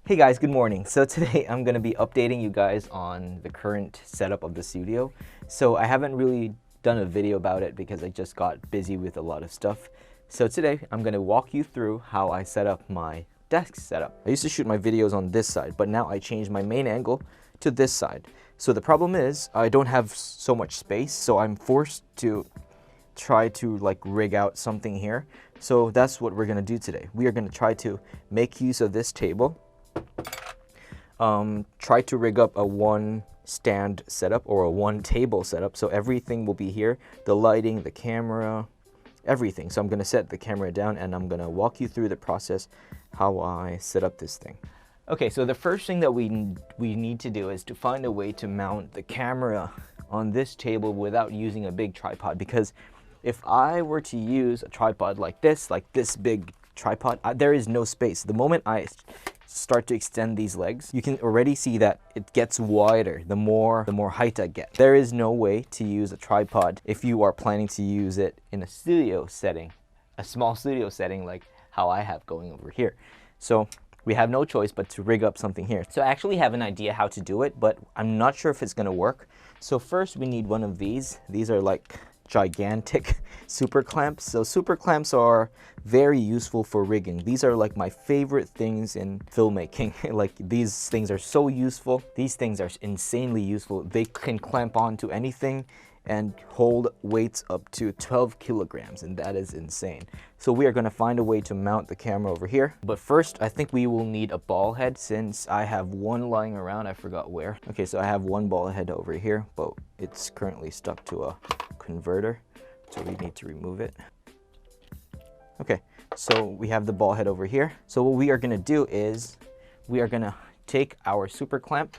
Hey guys, good morning. So today I'm going to be updating you guys on the current setup of the studio. So I haven't really done a video about it because I just got busy with a lot of stuff. So today I'm going to walk you through how I set up my desk setup. I used to shoot my videos on this side, but now I changed my main angle to this side. So the problem is I don't have so much space, so I'm forced to try to like rig out something here. So that's what we're going to do today. We are going to try to make use of this table. Try to rig up a one stand setup or a one table setup, so everything will be here, the lighting, the camera, everything. So I'm going to set the camera down and I'm going to walk you through the process how I set up this thing. Okay, so the first thing that we need to do is to find a way to mount the camera on this table without using a big tripod, because if I were to use a tripod like this big tripod, there is no space. The moment I start to extend these legs, you can already see that it gets wider the more height I get. There is no way to use a tripod if you are planning to use it in a studio setting, a small studio setting like how I have going over here. So we have no choice but to rig up something here. So I actually have an idea how to do it, but I'm not sure if it's going to work. So first we need one of these. These are like gigantic super clamps. So super clamps are very useful for rigging. These are like my favorite things in filmmaking. Like these things are so useful. These things are insanely useful. They can clamp onto anything and hold weights up to 12 kilograms, and that is insane. So we are going to find a way to mount the camera over here. But first, I think we will need a ball head, since I have one lying around. I forgot where. Okay, so I have one ball head over here, but it's currently stuck to a converter, so we need to remove it. Okay, so we have the ball head over here. So what we are going to do is we are going to take our super clamp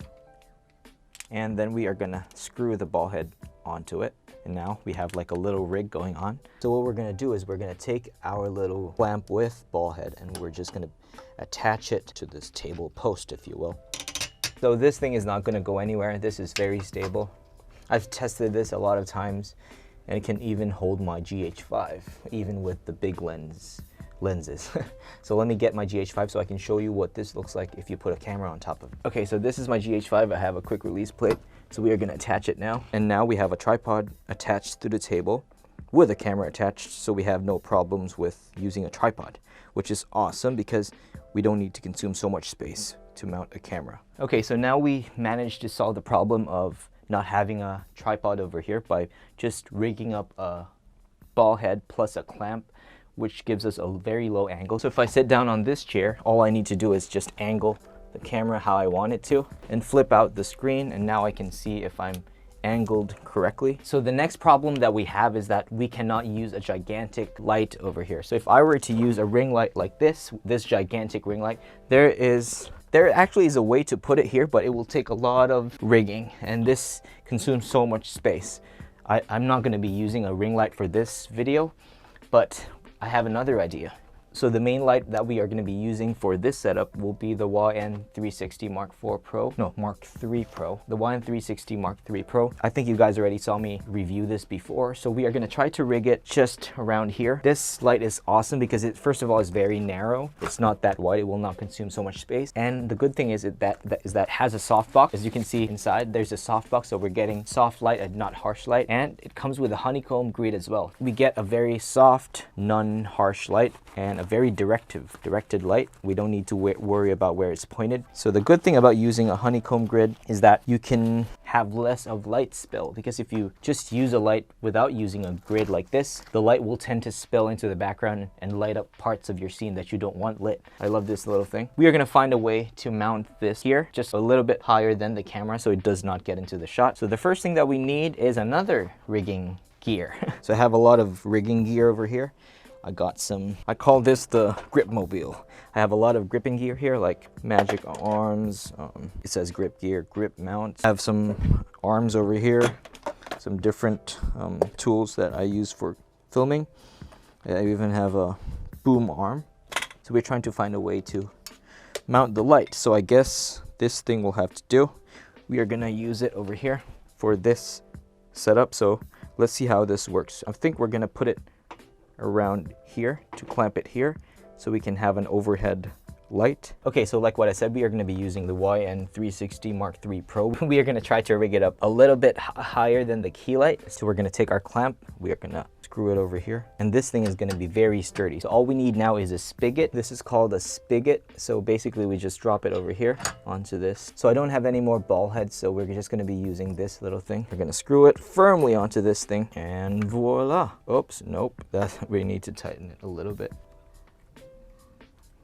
and then we are going to screw the ball head onto it, and now we have like a little rig going on. So what we're going to do is we're going to take our little clamp with ball head and we're just going to attach it to this table post, if you will. So this thing is not going to go anywhere. This is very stable. I've tested this a lot of times, and it can even hold my GH5 even with the big lenses. So let me get my GH5 so I can show you what this looks like if you put a camera on top of it. Okay, so this is my GH5. I have a quick release plate, so we are going to attach it now. And now we have a tripod attached to the table with a camera attached, so we have no problems with using a tripod, which is awesome because we don't need to consume so much space to mount a camera. Okay, so now we managed to solve the problem of not having a tripod over here by just rigging up a ball head plus a clamp, which gives us a very low angle. So if I sit down on this chair, all I need to do is just angle the camera how I want it to and flip out the screen, and now I can see if I'm angled correctly. So the next problem that we have is that we cannot use a gigantic light over here. So if I were to use a ring light like this gigantic ring light, there actually is a way to put it here, but it will take a lot of rigging, and this consumes so much space. I'm not going to be using a ring light for this video, but I have another idea. So the main light that we are going to be using for this setup will be the YN360 Mark III Pro. The YN360 Mark III Pro. I think you guys already saw me review this before, so we are going to try to rig it just around here. This light is awesome because it, first of all, is very narrow. It's not that wide. It will not consume so much space. And the good thing is that it has a softbox. As you can see inside, there's a softbox, so we're getting soft light and not harsh light. And it comes with a honeycomb grid as well. We get a very soft, non-harsh light and a very directed light. We don't need to worry about where it's pointed. So the good thing about using a honeycomb grid is that you can have less of light spill, because if you just use a light without using a grid like this, the light will tend to spill into the background and light up parts of your scene that you don't want lit. I love this little thing. We are going to find a way to mount this here just a little bit higher than the camera so it does not get into the shot. So the first thing that we need is another rigging gear. So I have a lot of rigging gear over here. I got some, I call this the grip mobile. I have a lot of gripping gear here, like magic arms. It says grip gear, grip mounts. I have some arms over here, some different tools that I use for filming. I even have a boom arm. So we're trying to find a way to mount the light. So I guess this thing will have to do. We are gonna use it over here for this setup. So let's see how this works. I think we're gonna put it around here to clamp it here so we can have an overhead backlight. Okay, so like what I said, we are going to be using the YN360 Mark III Pro. We are going to try to rig it up a little bit higher than the Keylight. So we're going to take our clamp, we are going to screw it over here, and this thing is going to be very sturdy. So all we need now is a spigot. This is called a spigot. So basically we just drop it over here onto this. So I don't have any more ball heads, so we're just going to be using this little thing. We're going to screw it firmly onto this thing, and voila. Oops, nope, we need to tighten it a little bit.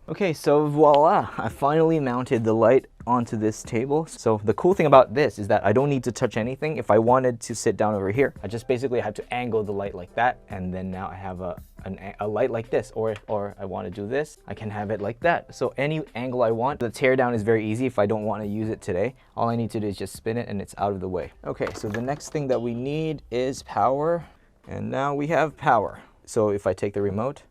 Okay, so voila, I finally mounted the light onto this table. So the cool thing about this is that I don't need to touch anything. If I wanted to sit down over here, I just basically had to angle the light like that, and then now I have a light like this, or I want to do this, I can have it like that. So any angle I want. The teardown is very easy if I don't want to use it today. All I need to do is just spin it and it's out of the way. Okay, so the next thing that we need is power, and now we have power. So if I take the remote,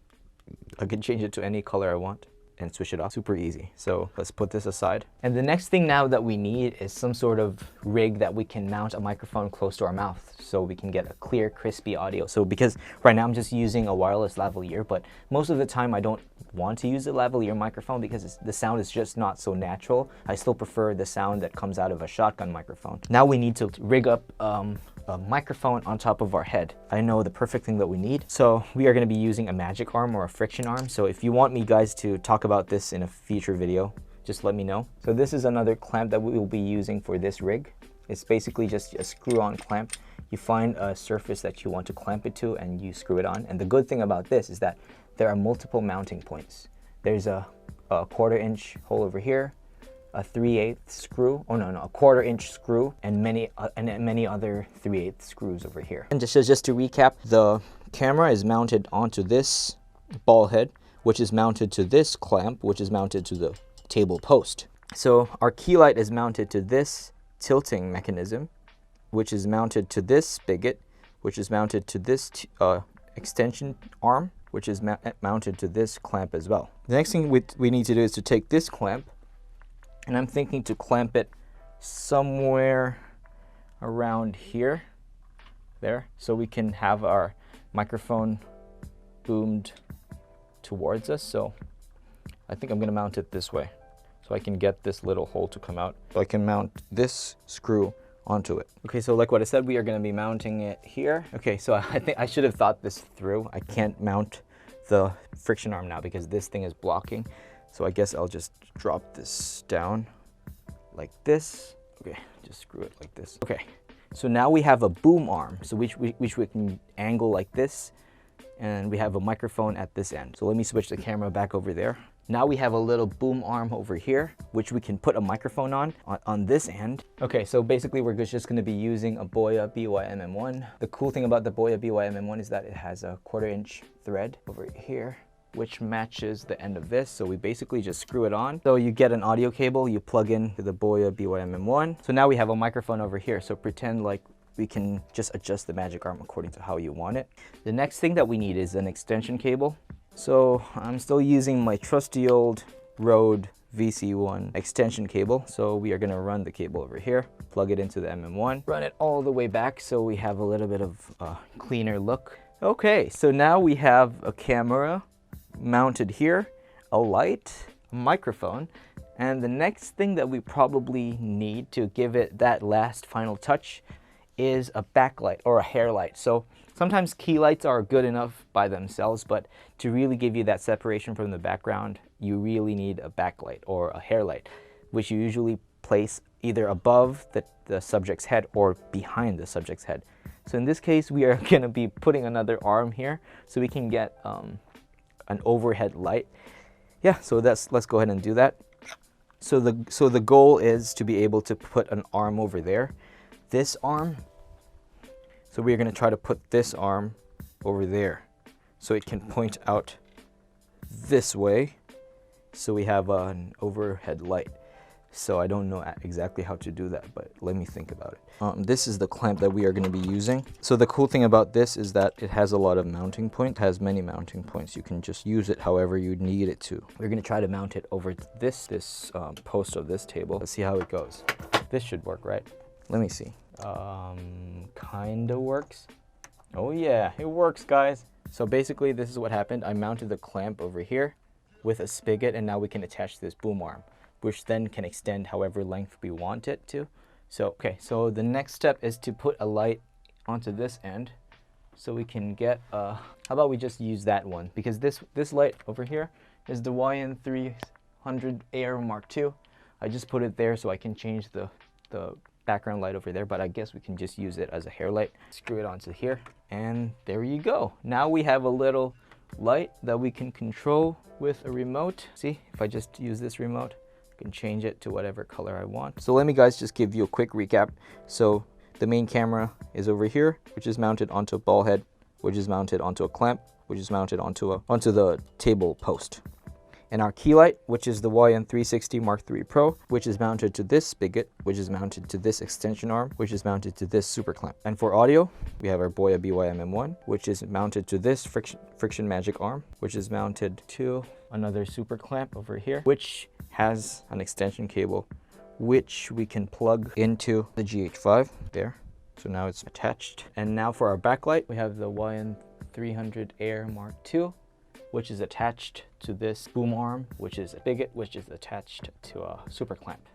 I can change it to any color I want and switch it off. Super easy. So let's put this aside. And the next thing now that we need is some sort of rig that we can mount a microphone close to our mouth so we can get a clear, crispy audio. So because right now I'm just using a wireless lavalier, but most of the time I don't want to use a lavalier microphone because the sound is just not so natural. I still prefer the sound that comes out of a shotgun microphone. Now we need to rig up a microphone on top of our head. I know the perfect thing that we need. So we are going to be using a magic arm or a friction arm. So if you want me guys to talk about this in a future video, just let me know. So this is another clamp that we will be using for this rig. It's basically just a screw-on clamp. You find a surface that you want to clamp it to and you screw it on. And the good thing about this is that there are multiple mounting points. There's a 1/4-inch hole over here, a 3/8 screw, a 1/4-inch screw, and many other 3/8 screws over here. And just to recap, the camera is mounted onto this ball head, which is mounted to this clamp, which is mounted to the table post. So our Keylight is mounted to this tilting mechanism, which is mounted to this spigot, which is mounted to this extension arm, which is mounted to this clamp as well. The next thing we need to do is to take this clamp, and I'm thinking to clamp it somewhere around here, there, so we can have our microphone boomed towards us. So I think I'm going to mount it this way, so I can get this little hole to come out. So I can mount this screw onto it. Okay, so like what I said, we are going to be mounting it here. Okay, so I think I should have thought this through. I can't mount the friction arm now because this thing is blocking. So I guess I'll just drop this down like this. Okay, just screw it like this. Okay, so now we have a boom arm, so which we can angle like this, and we have a microphone at this end. So let me switch the camera back over there. Now we have a little boom arm over here, which we can put a microphone on this end. Okay, so basically we're just going to be using a Boya BYMM1. The cool thing about the Boya BYMM1 is that it has a 1/4-inch thread over here, which matches the end of this. So we basically just screw it on. So you get an audio cable, you plug in to the Boya BYMM1. So now we have a microphone over here. So pretend like we can just adjust the magic arm according to how you want it. The next thing that we need is an extension cable. So I'm still using my trusty old Rode VC1 extension cable. So we are going to run the cable over here, plug it into the MM1, run it all the way back so we have a little bit of a cleaner look. Okay, so now we have a camera mounted here, a light, a microphone, and the next thing that we probably need to give it that last final touch is a backlight or a hair light. So sometimes key lights are good enough by themselves, but to really give you that separation from the background, you really need a backlight or a hair light, which you usually place either above the subject's head or behind the subject's head. So in this case, we are going to be putting another arm here so we can get an overhead light. Yeah, so let's go ahead and do that. So the goal is to be able to put an arm over there. This arm, so we're going to try to put this arm over there so it can point out this way, so we have an overhead light. So I don't know exactly how to do that, but let me think about it. This is the clamp that we are going to be using. So the cool thing about this is that it has a lot of mounting points. It has many mounting points. You can just use it however you need it to. We're going to try to mount it over this post of this table. Let's see how it goes. This should work, right? Let me see. Kinda works. Oh yeah, it works, guys. So basically this is what happened. I mounted the clamp over here with a spigot, and now we can attach this boom arm, which then can extend however length we want it to. So, okay, so the next step is to put a light onto this end. So we can get, how about we just use that one? Because this light over here is the YN300 Air II. I just put it there so I can change the background light over there, but I guess we can just use it as a hair light. Screw it onto here, and there you go. Now we have a little light that we can control with a remote. See, if I just use this remote, I can change it to whatever color I want. So let me guys just give you a quick recap. So the main camera is over here, which is mounted onto a ball head, which is mounted onto a clamp, which is mounted onto the table post. And our key light, which is the YN360 III Pro, which is mounted to this spigot, which is mounted to this extension arm, which is mounted to this super clamp. And for audio, we have our Boya BYM-M1, which is mounted to this friction magic arm, which is mounted to another super clamp over here, which has an extension cable, which we can plug into the GH5 there. So now it's attached. And now for our backlight, we have the YN300 Air II, which is attached to this boom arm, which is a spigot, which is attached to a super clamp.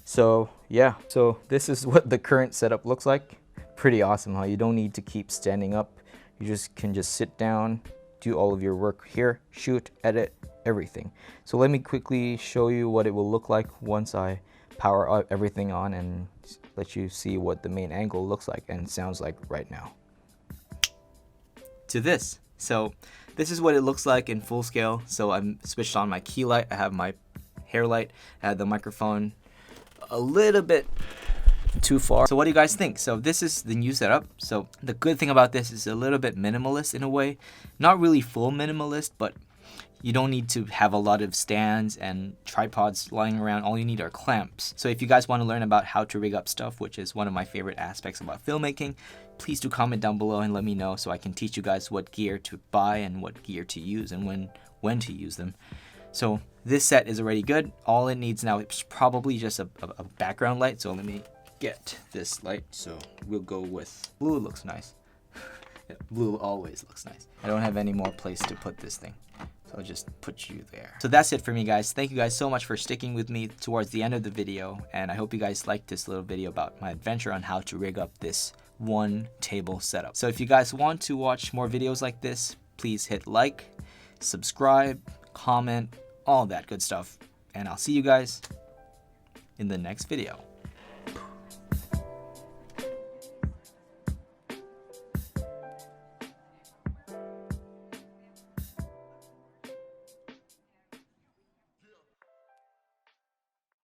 So yeah, so this is what the current setup looks like. Pretty awesome, huh? You don't need to keep standing up. You can just sit down, do all of your work here, shoot, edit, everything. So let me quickly show you what it will look like once I power everything on and let you see what the main angle looks like and sounds like right now. To this. So this is what it looks like in full scale. So I'm switched on my key light. I have my hair light. I have the microphone a little bit too far. So what do you guys think? So this is the new setup. So the good thing about this is a little bit minimalist in a way. Not really full minimalist, but you don't need to have a lot of stands and tripods lying around. All you need are clamps. So if you guys want to learn about how to rig up stuff, which is one of my favorite aspects about filmmaking, please do comment down below and let me know so I can teach you guys what gear to buy and what gear to use and when to use them. So this set is already good. All it needs now is probably just a background light. So let me get this light. So we'll go with blue. Looks nice. Yeah, blue always looks nice. I don't have any more place to put this thing, so I'll just put you there. So that's it for me, guys. Thank you guys so much for sticking with me towards the end of the video, and I hope you guys liked this little video about my adventure on how to rig up this one table setup. So if you guys want to watch more videos like this, please hit like, subscribe, comment, all that good stuff, and I'll see you guys in the next video.